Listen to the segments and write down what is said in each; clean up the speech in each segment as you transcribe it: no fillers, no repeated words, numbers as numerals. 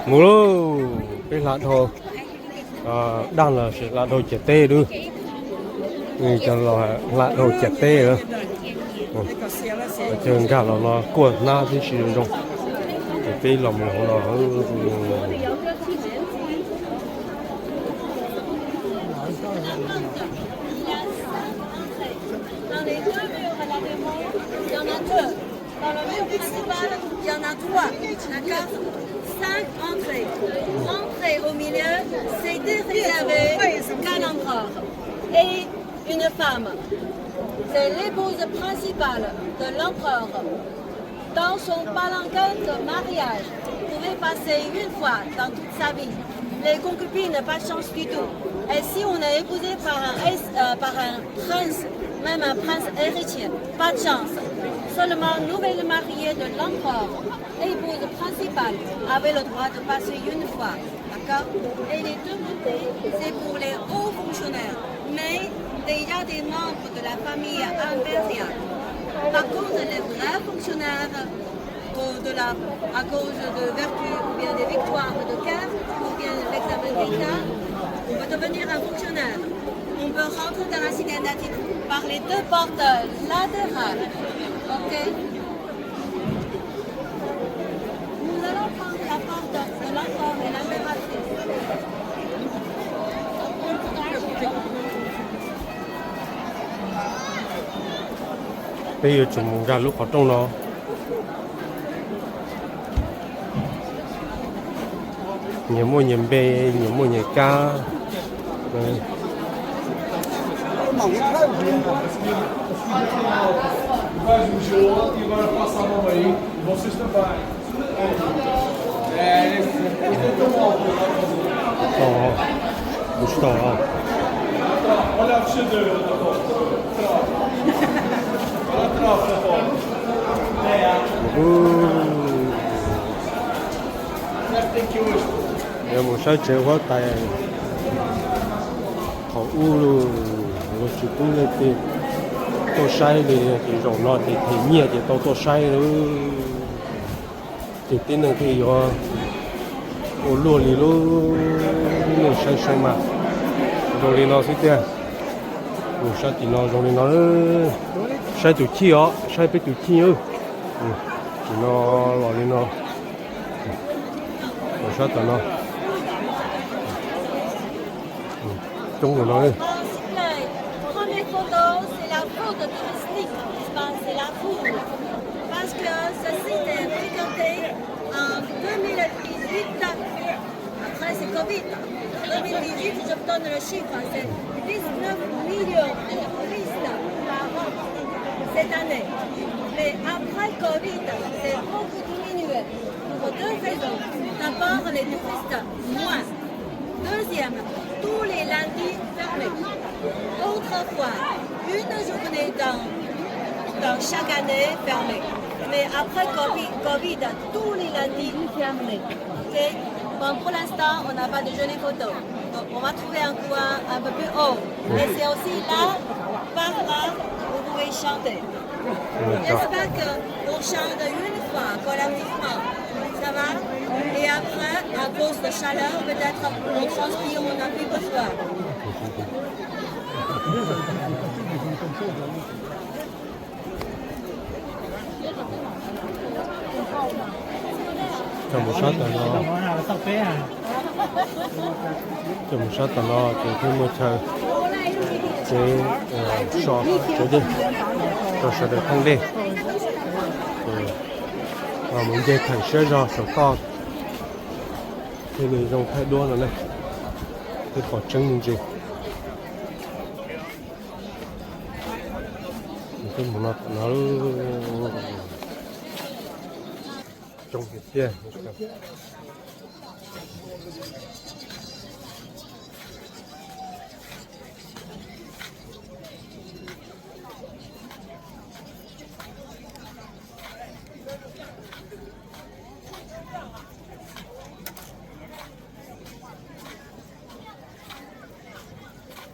mù lô cái lạ thô đang là sự lạ thô chè tê nữa người cho là lạ thô chè tê nữa trường cả là nó cuộn na thì sử dụng cái lòng nó Dans les deux murs à la demande, il y en a deux. Dans le mur principal, il y en a trois. D'accord? 5 entrées. Entrée au milieu, c'était réservé qu'à l'empereur et une femme. C'est l'épouse principale de l'empereur. Dans son palanquin de mariage, pouvait passer une fois dans toute sa vie. Les concubines, pas de chance du tout. Et si on est épousé par un prince, même un prince héritier, pas de chance. Seulement nouvelle mariée de l'empereur, épouse principale, avait le droit de passer une fois. D'accord? Et les deux côtés, c'est pour les hauts fonctionnaires. Mais il y a des membres de la famille impériale. Par contre, les vrais fonctionnaires, à cause de vertu ou bien des victoires de guerre ou bien de l'examen d'État, on peut devenir un fonctionnaire. On peut rentrer dans la cité native par les deux portes latérales. Ok? Nous allons prendre la porte de l'empereur et l'impératrice. bây giờ chúng ra lúc ở trong nó nhiều mua nhiều bê nhiều mua nhiều cá Faz um jogo e agora passa a mão aí, vocês também. 멋있다. Olha a fechadura da porta. Olha a trave da porta. Tem que hoje. nếu một số chế quá tài họ u rồi chỉ cũng là thì tôi sai thì rồi nó thì nhẹ thì tôi sai rồi thì tin là thì do ô lúa thì nó sai mà rồi thì nó sẽ tiền rồi sai thì nó rồi thì nó sai từ chi ó sai bị từ chi ư thì nó rồi thì nó rồi sai từ nó trong rồi nó Première photo, c'est la faute touristique, c'est la foule. Parce que ce site est fréquenté en 2018, après c'est Covid. 2018, je vous donne le chiffre, c'est 19 millions de touristes par an cette année. Mais après Covid, c'est beaucoup diminué pour deux raisons. D'abord, les touristes moins. Deuxième, tous les lundis fermés. Autrefois, une journée dans chaque année fermée. Mais après Covid, tous les lundis fermés. Okay? Bon, pour l'instant, on n'a pas de jolie photo. Donc, on va trouver un coin un peu plus haut. Et c'est aussi là, par là, vous pouvez chanter. J'espère qu'on chante une fois collectivement. Ça va? Et après, à cause de chaleur, peut-être on transpire, on n'a plus besoin. trong một shot là nó trong một shot là nó thì khi mua chơi chế shot chế đi cho sẽ được không đi và muốn dây thành sẽ ra số to thì người dùng thay đua rồi này thì có chân những gì cái một nó trong cái kia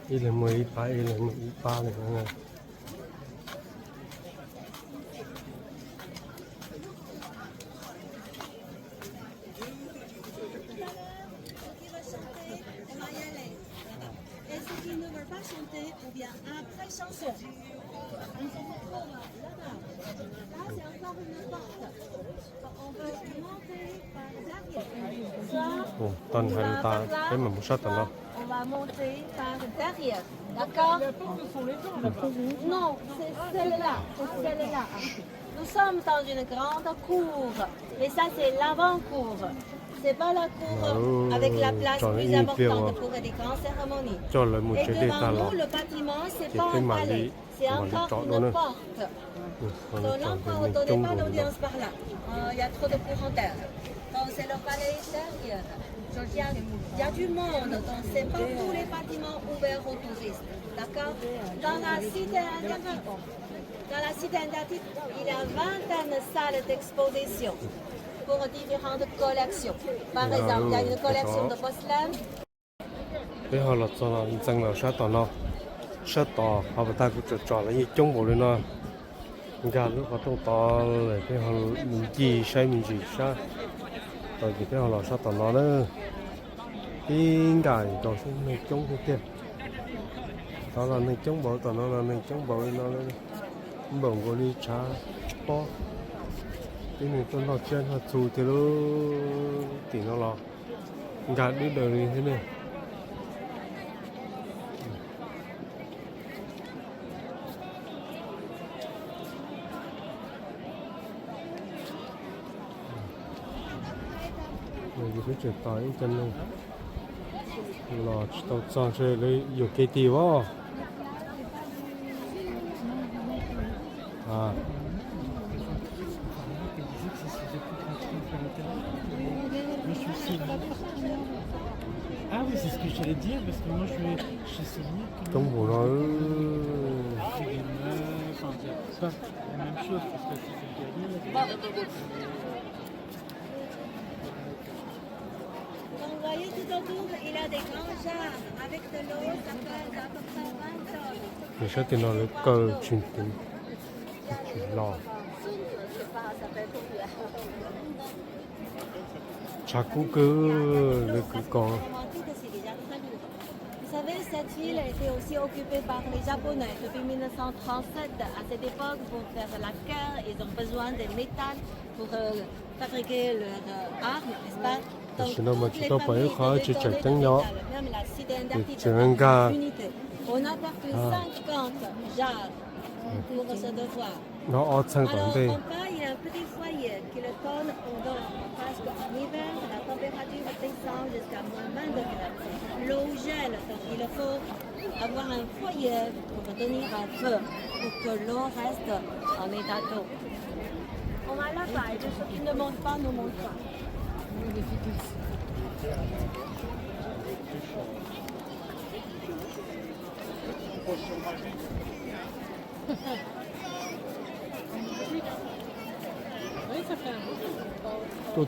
đây là 13 đây là 13 này mọi người chanter ou bien après chanson. On se retrouve là-bas. Là, c'est encore une porte. On veut monter par derrière. Soit Ồ, toàn on hai va ta par là, thấy mà một sát tận đó. on va monter par derrière. D'accord? Non, c'est celle-là. C'est celle-là. Nous sommes dans une grande cour. Et ça, c'est l'avant-cour. C'est pas la cour avec la place plus importante pour les grandes cérémonies. Cho lại một Et trái đề devant ta là. nous, le bâtiment, c'est Thì pas cái un màn palais. đi, C'est màn đi encore trọ đó une nữa. porte. Còn Donc là, chọn on cái ne mình donnait chung pas rồi đó. d'audience par là. Il y a trop de courant d'air. Donc c'est le palais derrière. Il y a du monde, donc c'est pas tous les bâtiments ouverts aux touristes. D'accord? Dans la cité interdite, il y a 20 de salles d'exposition pour différentes collections. Par exemple, il y a une collection de porcelaine. Bây giờ là cho là dân là sát tận đó. Sát tỏ họ bắt ta cũng chọn là như chung bộ lên nó. Gà lúc họ trong tỏ là bây giờ mình chỉ sai mình chỉ sai. Rồi thì bây giờ là sát tận đó nữa. Cái gà rồi xuống này chung cái tiền. Đó là này chung bộ tận đó là này chung bộ nó lên. Bỗng có đi trả bó. Cái này tôi nói trên họ chùi thì nó tiền nó lo. Gà đi đời như thế này. Rồi cái chuyện tới chân này là tàu sang xe lấy nhiều cây tiêu á à Ah oui, c'est ce que j'allais dire, parce que moi je souvenir que trong bộ nó c'est des meufs, enfin c'est la même chose, parce que c'est Donc vous voyez tout autour, il a des grands jardins avec de l'eau, ça pèse à peu près 20 tonnes. thì sẽ tiền nó lấy cơ chuyển tiền lò Je sais pas, ça fait combien? chả cũ cứ lấy cứ có Vous savez, cette ville a été aussi occupée par les Japonais depuis 1937. À cette époque, pour faire de la guerre, ils ont besoin de métal pour fabriquer leurs armes, n'est-ce pas? Donc, sinon mà toutes chúng les tôi phải familles khó devaient chỉ chạy donner trắng du nhỏ métal. Même la cité interdite chỉ ăn a gà une unité. On a perdu 50 jarres pour ce devoir. nó ở sang tận Alors, đây en bas, il y a un petit foyer qui le donne parce qu'en hiver, la température descend jusqu'à moins 20 degrés. L'eau gèle, donc il faut avoir un foyer pour tenir un feu, pour que l'eau reste en état d'eau. On va là-bas, et ceux qui ne montent pas, ne montent pas.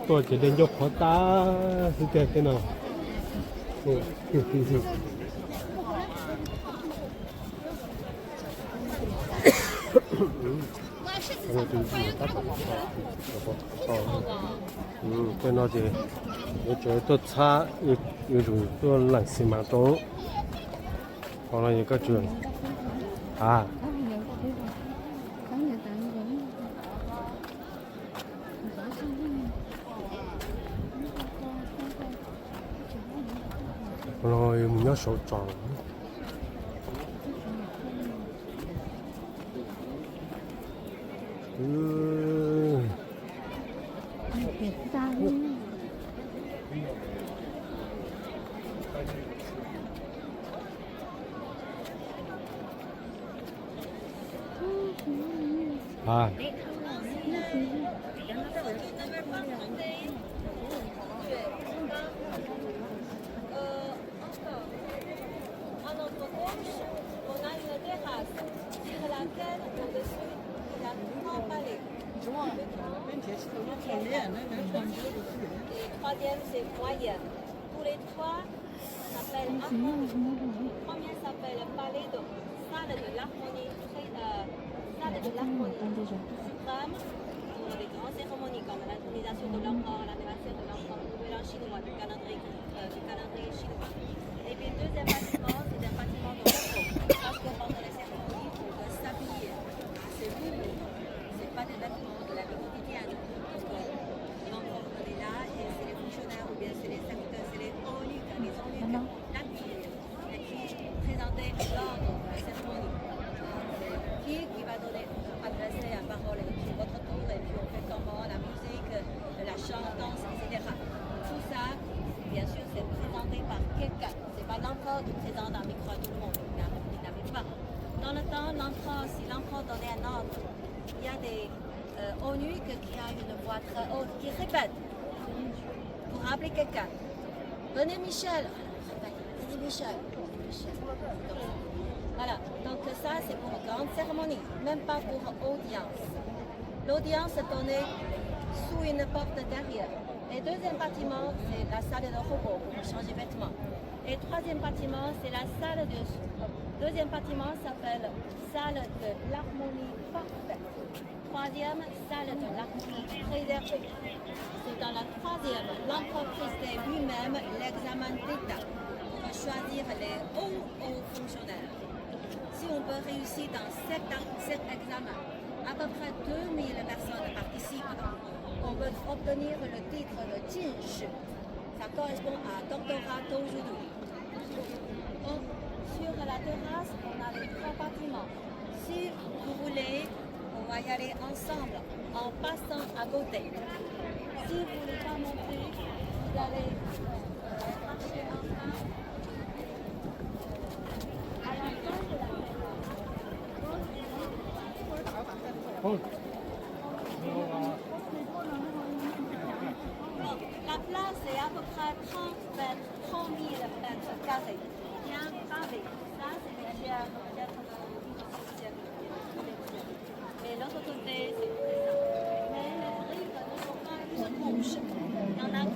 tôi chỉ đến dọc khó ta thì thế nào cái nó thì cái chỗ tôi xa yêu chủ tôi lạnh xì mà tốt còn là những cái chuyện à rồi mình nhớ số tròn à À notre gauche, on a une terrasse sur laquelle, au-dessus, il y a un grand palais. Et troisième, c'est moyenne. Tous les trois s'appellent harmonie. Le premier s'appelle palais de salle de l'harmonie, salle de l'harmonie suprême pour les grandes cérémonies comme l'intronisation de l'empereur, l'anniversaire de l'empereur, le nouvel an chinois, du calendrier chinois. Et puis le deuxième bâtiment, c'est un bâtiment de repos. donner un ordre. Il y a des eunuques qui ont une voix très haute, qui répètent pour appeler quelqu'un. Venez Michel. Venez Michel. Voilà, donc ça c'est pour une grande cérémonie, même pas pour audience. L'audience est donnée sous une porte derrière. Et deuxième bâtiment, c'est la salle de repos pour changer de vêtements. Et troisième bâtiment, c'est la salle de... Deuxième bâtiment s'appelle salle de l'harmonie parfaite. Troisième, salle de l'harmonie préservée. C'est dans la troisième, l'empereur Christ lui-même l'examen d'État pour choisir les hauts fonctionnaires. Si on peut réussir dans cet examen, à peu près 2000 personnes participent. On peut obtenir le titre de Jinshi. Ça correspond à doctorat d'aujourd'hui. Sur la terrasse, on a les trois bâtiments. Si vous voulez, on va y aller ensemble en passant à côté. Si vous ne voulez pas monter, vous allez marcher ensemble. À la fin de la la place est à peu près 30 000 mètres carrés. Bien pavé. Ça, c'est les pierres et l'autre côté, c'est plus ça. Mais les briques ne sont pas une couche. Il y en a 15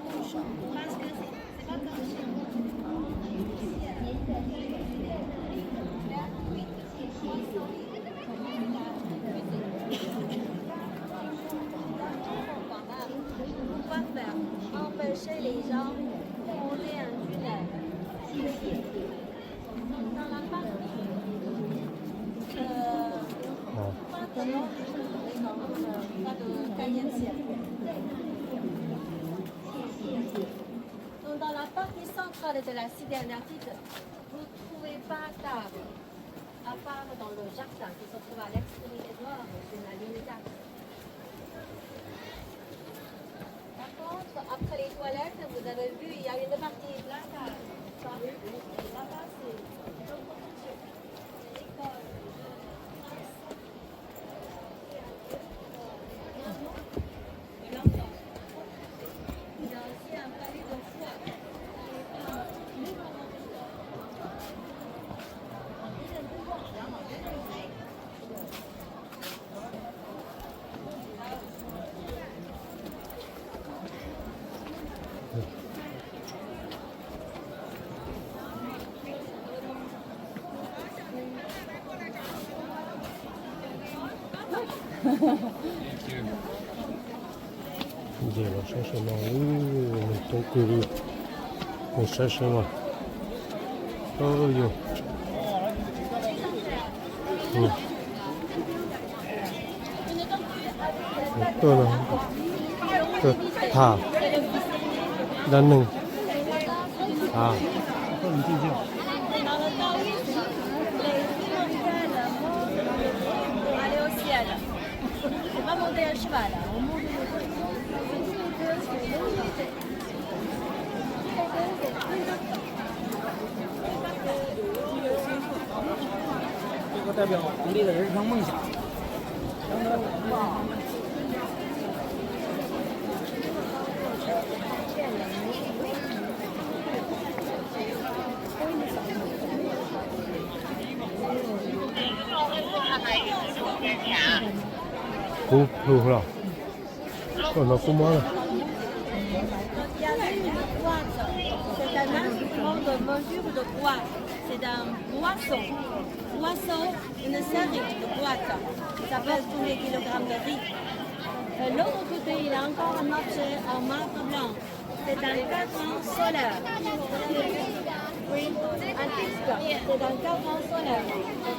couches. Parce que c'est pas comme chez nous. Pourquoi faire empêcher les gens de monter un tunnel? Dans la partie pas de 15e siècle. Donc dans la partie centrale de la cité anarchique, vous ne trouvez pas table, à part dans le jardin qui se trouve à l'extrémité nord de la ligne d'axe. Par contre, après les toilettes, vous avez vu, il y a une partie placard. Là-bas, c'est l'école. Il y a aussi un palais de foi. 이제 뭐 샤샤마 똥그리 샤샤마 어유 또다 나는 아 그럼 이제 Dans le taoïsme, les immortels montent pour aller au ciel. C'est pas monter à cheval. On monte这个代表独立的人生梦想。là còn nó cũng món Il y a une boîte, c'est un instrument de mesure de poids. C'est un boisseau. Boisseau, une série de boîtes. Ça pèse tous les kilogrammes de riz. L'autre côté, il y a encore un objet en marbre blanc. C'est un cadran solaire. Oui, un disque. C'est un cadran solaire.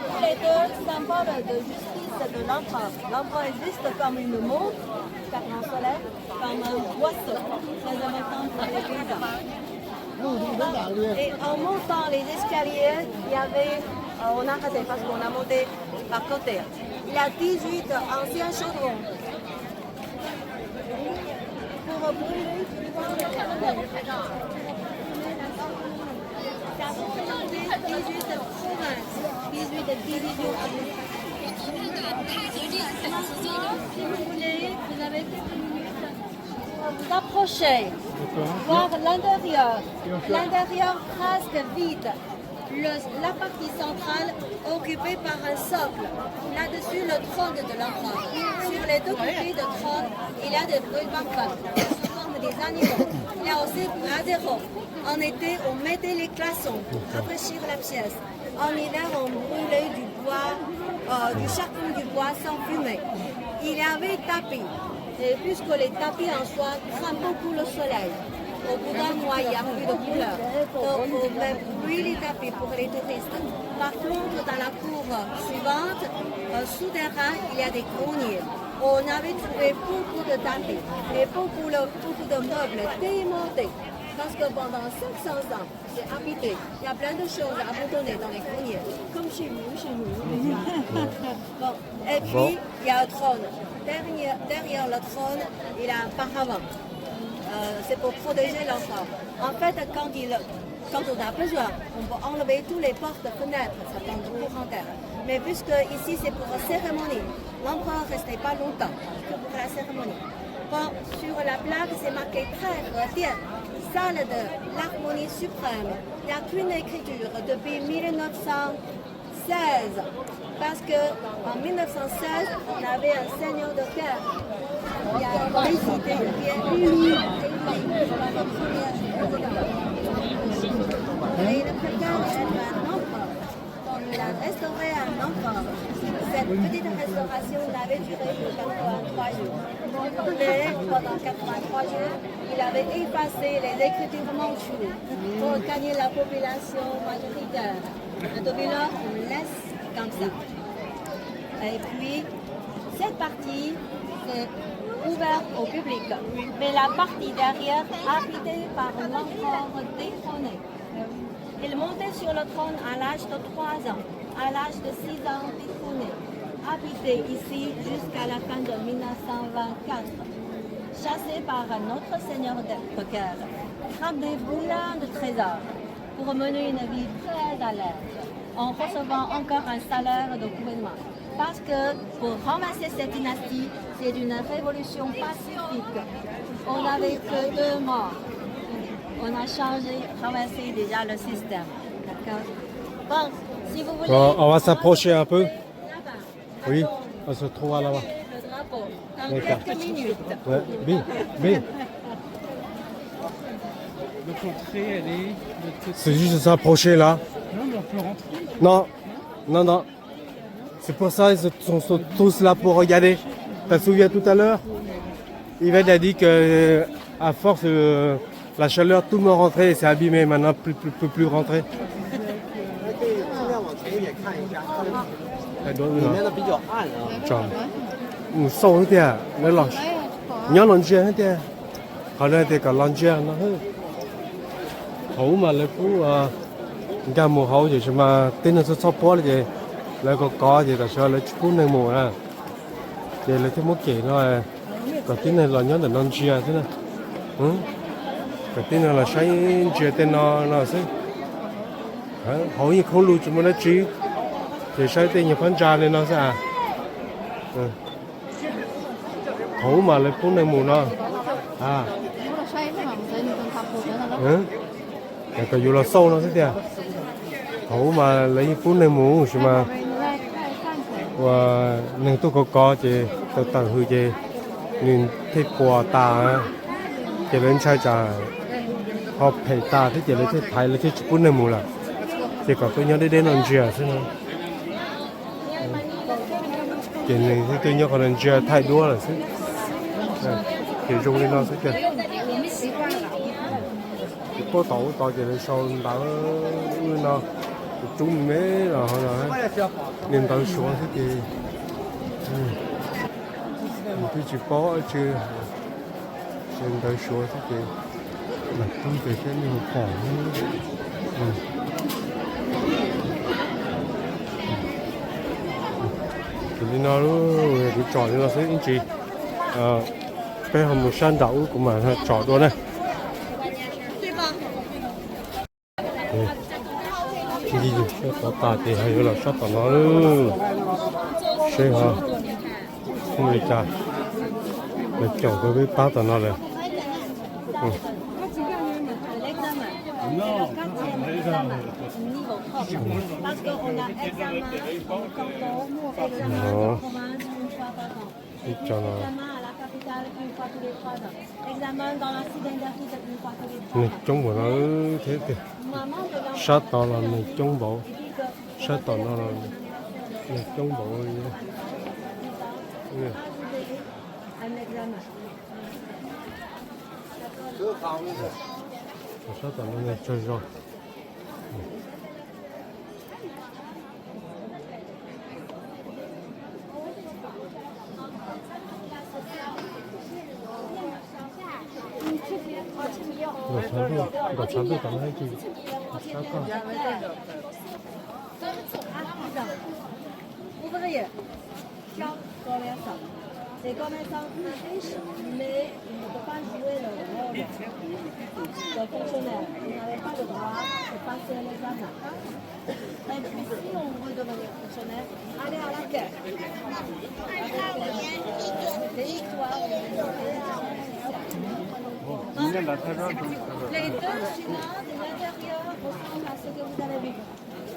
Tous les deux symboles de justice de l'empereur. L'empereur existe comme une montre, cadran solaire, comme un boisseau. Très important pour les paysans. Et en montant les escaliers, il y avait, on a arrêté parce qu'on a monté par côté. Il y a 18 anciens chaudrons. Pour brûler, Ça représente 18 provinces, 18 divisions administratives. Si vous voulez, vous avez quelques minutes pour vous approcher, voir l'intérieur. L'intérieur presque vide. La partie centrale occupée par un socle. Là-dessus, le trône de l'empereur. Sur les deux côtés du trône, il y a des brûle-barbes sous forme des animaux. Il y a aussi à zéro. En été, on mettait les glaçons pour rafraîchir la pièce. En hiver, on brûlait du bois, du charbon du bois sans fumer. Il y avait tapis. Et puisque les tapis en soi crament beaucoup le soleil. Au bout d'un mois, il n'y a plus de couleur. Donc, on met plus les tapis pour les touristes. Par contre, dans la cour suivante, souterrain, il y a des greniers. On avait trouvé beaucoup de tapis et beaucoup de meubles démontés. Parce que pendant 500 ans, c'est habité. Il y a plein de choses abandonnées dans les greniers. Comme chez nous. Bon. Et puis, il y a un trône. Derrière le trône, il y a un paravent. C'est pour protéger l'enfant. En fait, quand on a besoin, on peut enlever toutes les portes et fenêtres, ça prend du courant d'air. Mais puisque ici c'est pour la cérémonie, l'empereur ne restait pas longtemps que pour la cérémonie. Bon, sur la plaque, c'est marqué très bien, salle de l'harmonie suprême. Il n'y a qu'une écriture depuis 1916. Parce qu'en 1916, on avait un seigneur de guerre. Il a décidé de bien élu par le premier président. Et il préfère être un empereur. Donc il a restauré un empereur. Cette petite restauration avait duré pour 83 jours. Mais pendant 83 jours, il avait effacé les écritures manchoues pour gagner la population majoritaire. Depuis là, on laisse comme ça. Et puis, cette partie, c'est ouverte au public. Mais la partie derrière, habitée par l'empereur détrôné. Il montait sur le trône à l'âge de 3 ans, à l'âge de 6 ans détrôné. Habité ici jusqu'à la fin de 1924. Chassé par un autre seigneur de guerre. Ramené plein de trésors pour mener une vie très à l'aise, en recevant encore un salaire de gouvernement. Parce que pour ramasser cette dynastie, c'est une révolution pacifique. On n'avait que 2 morts. On a renversé déjà le système. D'accord? Bon, si vous voulez... Bon, on va s'approcher un peu. Là-bas. Oui, on se trouve là-bas. Le drapeau. Dans D'accord. quelques minutes. Ouais. Bien. Donc l'entrée, elle est de l'autre côté. C'est juste de s'approcher là. Non, mais on peut rentrer. Non. C'est pour ça qu'ils sont tous là pour regarder. Tu te souviens tout à l'heure, Yvette a dit que à force la chaleur, tout le monde rentrait et c'est abîmé. Maintenant, ne peut plus rentrer. 太多了。里面的比较暗啊。瘦一点，那老你要冷静一点，好了得个冷静，然后好嘛，那不人家冇好就什么，真的是超波了的，那个高的时候那不能冇啊，这那天冇给了，个真的老娘的冷静啊，真的，个真的了声音觉得那是，好一口路怎么来追？ thì sai tên nhập phán trà lên nó sẽ thấu mà lấy phun này mù nó cái dù là sâu nó sẽ thế thấu mà lấy phun này mù chứ mà và nên tôi có chỉ tôi tặng hư chỉ nên thích quà ta chỉ lên sai trà họ phải ta thì chỉ lấy thích thái lấy thích phun này mù là thì có tôi nhớ đến làm gì à chứ cái này thì tôi nhớ còn chưa thay đua là chứ thì dùng lên nó sẽ kìa có tàu thì lấy sau đỡ nó chúng mấy là họ nói nên tàu xuống thế thì tôi chỉ có chứ nên tàu xuống thế thì là tôi phải cái nhiều khoảng thì nó bị tròn nó sẽ in chỉ cái hầm một san đậu của mà tròn luôn này 这到大地还有了啥到哪了？谁哈？我们家，那脚都被打到哪了？Non, l'examen. Niveau propre. Parce qu'on a examen au canton, examen Non. en province une fois par an. Et puis examen à la capitale une fois tous les 3 ans. Examen dans la sidérurgie une fois tous les 3 你 ans. 中国了，这个 Maman de l'enfant 杀到了你中国， dit que 杀到了你中国，嗯， un examen. 杀到了你这种。我传到哪里去？啥个？ Ouvrier, commerçant. Les commerçants riches, mais ils ne peuvent pas jouer le rôle de fonctionnaire. Ils n'avaient pas le droit de passer l'examen. Et puis si on veut devenir fonctionnaire, allez à la guerre. Avec des histoires, les deux chinois de l'intérieur ressemblent à ce que vous avez vu.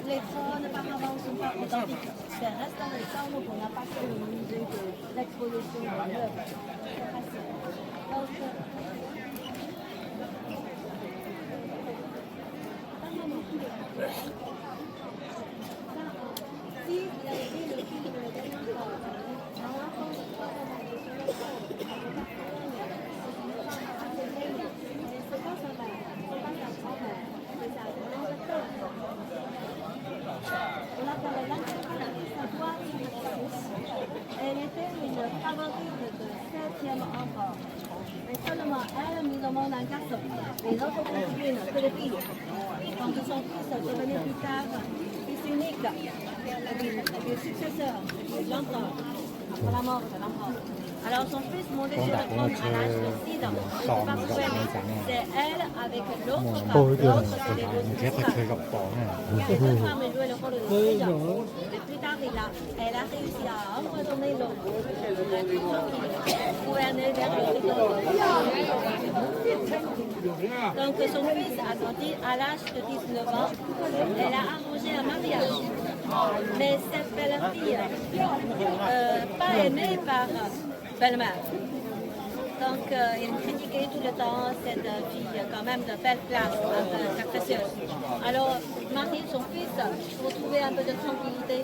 Les trônes apparemment ne sont pas authentiques. C'est un restant des formes qu'on a passé au musée de l'exposition de l'œuvre. C'est facile. Donc, si vous avez vu le film de dernière fois, en enfant de 3 ans de sur le sol, c'est pas sa mère, c'est pas sa grand-mère, c'est sa grande sœur. On l'appelait l'Antiquité, sa boîte de service. Elle était une favorite de 7e empereur. Mais seulement elle mit au monde un garçon. Les autres concubines que des filles. Quand son fils devenait plus tard fils unique, le successeur de l'empereur, après la mort de l'empereur. Alors son fils montait sur le trône à l'âge de 6 ans. C'est elle avec l'autre femme, l'autre des deux femmes. Les deux femmes jouaient le rôle de dirigeants. Et plus tard, elle a réussi à empoisonner l'autre. Gouverner vers le Donc son fils a grandi à l'âge de 19 ans. Elle a arrangé un mariage. Mais cette belle fille, pas aimée par belle-mère. Donc, il critiquait tout le temps cette fille, quand même de belle classe, très précieuse. Alors, Marie, son fils, pour trouver un peu de tranquillité,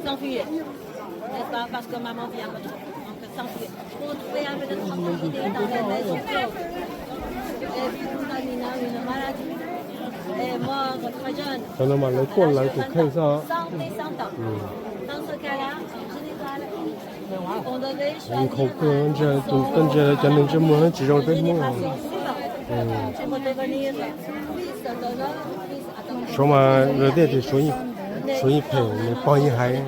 s'enfuyait. N'est-ce pas? Parce que maman vient un peu trop. Donc, s'enfuyait. Pour trouver un peu de tranquillité dans les maisons closes. Et puis, Nina a une maladie. Et mort très jeune. 咱们来过来就看一下。 Sans descendant. Dans ce cas-là, en général, on devait 人口 choisir 个人这都跟着咱们这么能只有这么， pour devenir fils d'honneur, fils adoptif. 说嘛，热点的所以陪你帮一下， Suivant.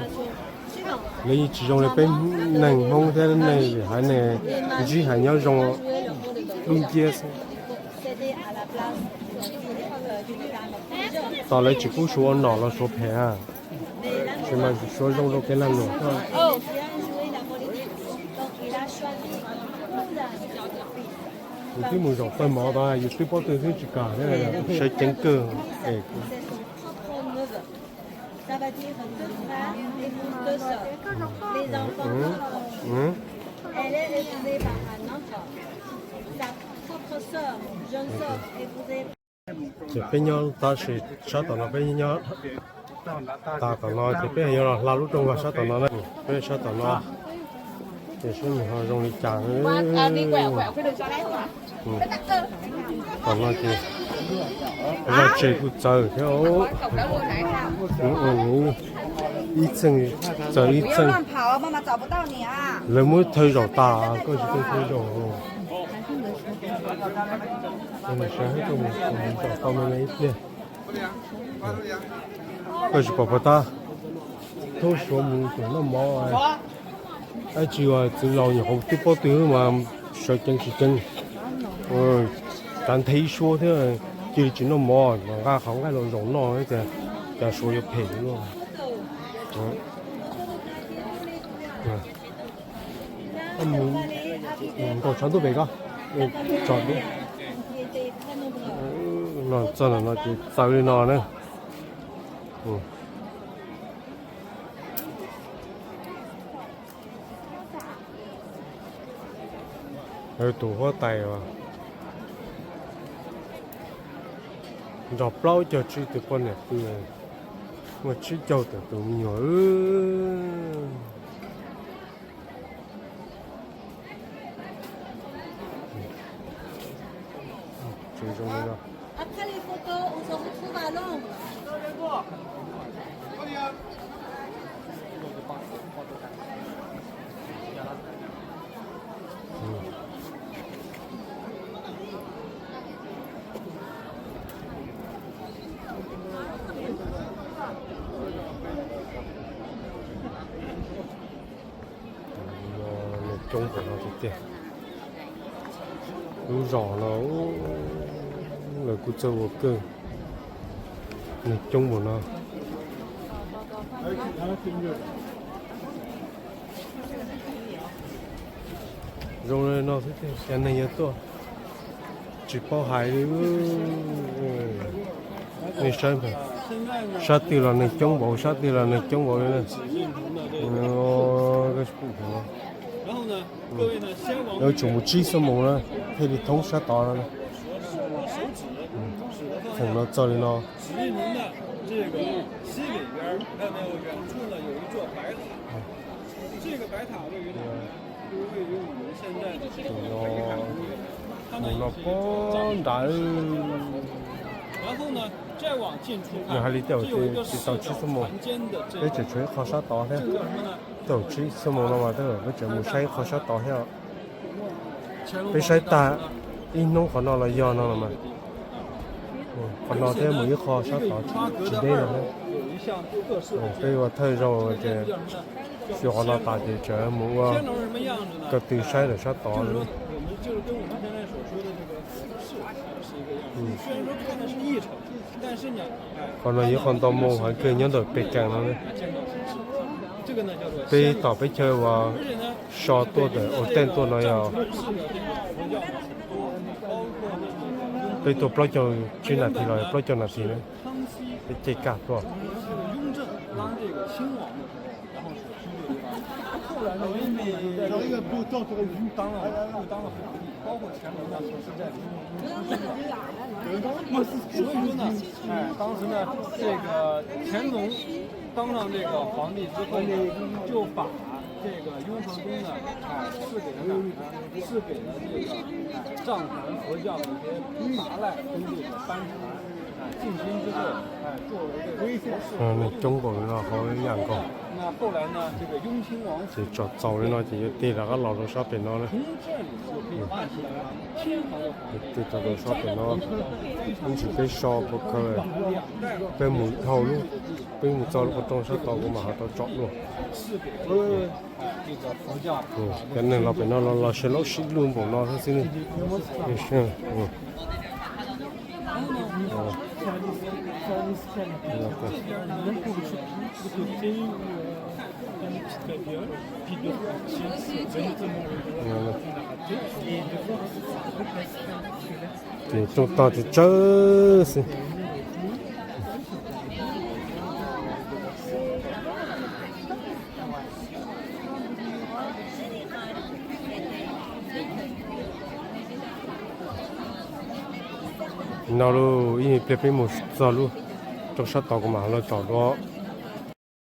你只用来被能弄在那还能，只还要用 Jouer le rôle de 路接， céder à la place d'une femme plus jeune. 到了几步说恼了说陪啊， Mais là, 什么说用都给他弄。 il aime bien jouer la politique. Donc, il a choisi fils. 有对没着分毛的，有对包对对去干的，谁真个哎。 C'est son propre neveu. Ça veut dire deux frères et deux sœurs. Les enfants, elle est épousée par un enfant. Sa propre sœur, jeune sœur, épousée 这边要打是啥到那边要打到那这边要拉路中啊啥到那了，别啥到那，这是你好容易讲到那去，那这个走条，一整走一不要整，乱跑啊，妈妈找不到你啊！人们腿肉大，过去都腿肉。 那么上海中找到没一点，可是爸爸大，都说木头那毛哎，哎只要只老以后对不对嘛，说真是真，但睇说的就只那毛，人家行家老容那一点，但是我有配的咯。够长度别个，长度。nó cho nó chỉ sao đi nó nữa. Rồi tủ hoa tay à. Rồi bao giờ chỉ từ con này từ mà chỉ cho từ tủ nhỏ. Après les photos, on se retrouve à l'ombre. Trung của nó thì tiền nó rõ nó là của châu của cơ này trung của nó rồi nó thế cái này nhớ to chỉ bao hải đi này xem phải sát thì là này trung bộ sát thì là này trung bộ này cái有全部知识冇啦，佢哋通識到啦，红了这里呢。石林的这个西北边，看到没有？远处呢有一座白塔，这个白塔位于哪儿？就是位于我们现在的这个北海公园，它呢也是一个藏然后呢，再往近处看，这有一个4个环间的这个，这个叫什么呢？都知什么了嘛？都我这没晒好少到下，被晒大，一弄看到了要那了嘛。看到这没好少到几代了呢。被我睇着我这，喜欢到大的这没啊，个对晒的少到了。我们就是跟我们现在所说的这个是一个样子。虽然说看的是一城，但是呢，看到一看到没，还跟人都被干了呢。这个呢叫做被打被车哇，少多的，我单多那样。被多不叫去哪里了？不叫哪里呢？被这干多。雍正当这个亲王的时候，然后所居住的地方。后来呢，因为这个不到这个又当了皇帝，包括乾隆呢也是在所以说呢，当时呢，这个乾隆当上这个皇帝之后呢，就把这个雍和宫呢，赐给了这个藏传佛教的一些达赖跟这个班禅，进京之后，作为这个那中国人啊，好两个。那后来呢，这个雍亲王就早的那就对那个老多少变了呢？从这里就可以看出来，清朝的皇帝对多少变了？你是被烧不可以，被木头路，被木造不中少到我们还到着路。这个佛教。可能老变了老些老些路不那他现在也是对，中到底真是。nào luôn, ini pepe mus selalu, terus tahu kemana lo tahu